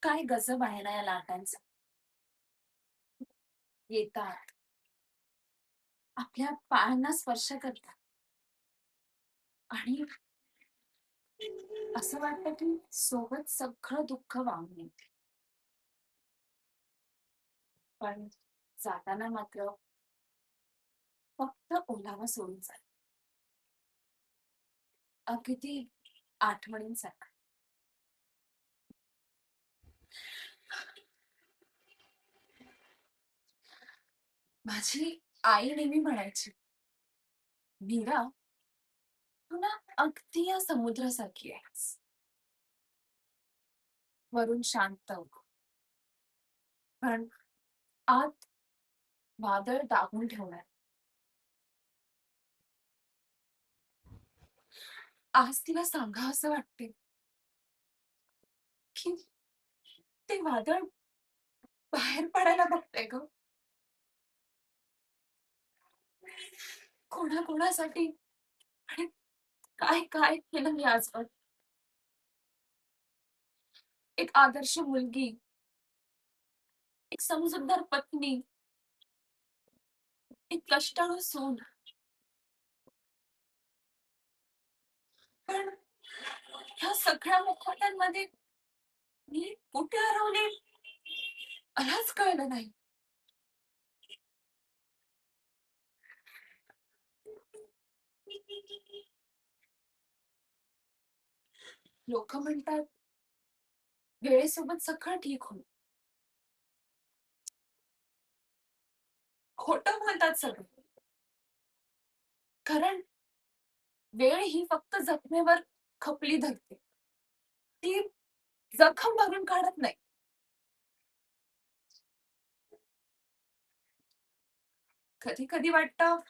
काय गजब आहे ना या लाटांचा. येतात, आपल्या पायांना स्पर्श करतात आणि असं वाटतं की सोबत सगळं दुःख वाहून नेतील. पण जाताना मात्र फक्त ओलावा सोडून जातात. अगदी आठवणींसारखं. माझी आई नेहमी म्हणायची, "मीरा, तू ना अगदी या समुद्रासारखी आहेस. वरून शांत, पण आत वादळ दाबून ठेवणार." आज तिला सांगावसं वाटते, की ते वादळ बाहेर पडायला बघतंय गं. कोणाकोणासाठी आणि काय केलं मी आजवर. एक आदर्श मुलगी, एक समजूतदार पत्नी, एक कष्टाळू सून. पण ह्या सगळ्या मुखवट्यांमध्ये मी कुठे हरवले मलाच कळलं नाही. लोकं म्हणतात, वेळेसोबत सगळं ठीक होईल. खोटं बोलतात सगळे. कारण वेळ ही फक्त जखमेवर खपली धरते. ती जखम भरून काढत नाही. कधी-कधी वाटतं,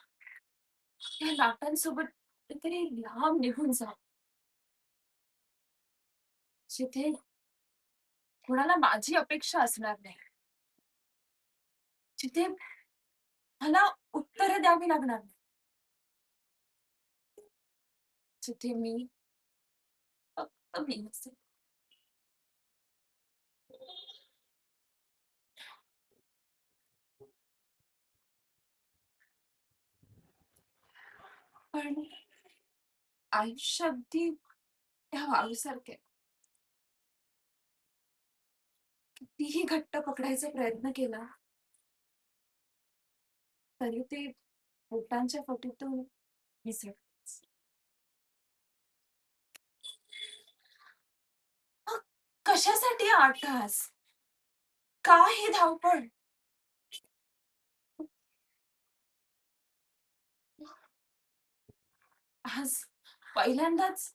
या लाटांसोबत कुठेतरी लांब निघून जावं. जिथे कुणाला माझी अपेक्षा असणार नाही. जिथे मला उत्तरं द्यावी लागणार नाही. जिथे मी फक्त मी असेल. पण आयुष्य अगदी त्या वाळूसारखं आहे. कितीही घट्ट पकडायचा प्रयत्न केला, तरी ते बोटांच्या फटीतून निसटतंच. मग कशासाठी 8 तास? का ही धावपळ? आज पहिल्यांदाच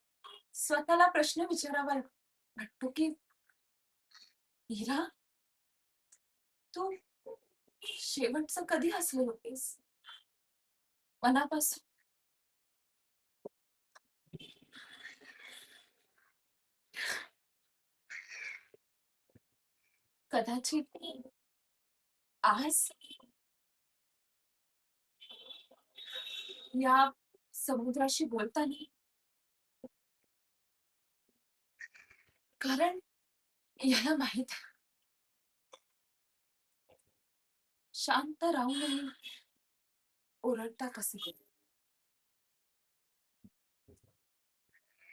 स्वतःला प्रश्न विचारावा वाटतो, की "मीरा, तू शेवटचं कधी हसली होतीस? मनापासून?" कदाचित आज या समुद्राशी बोलताना, कारण याला माहीत आहे, शांत राहूनही ओरडता कसे ते.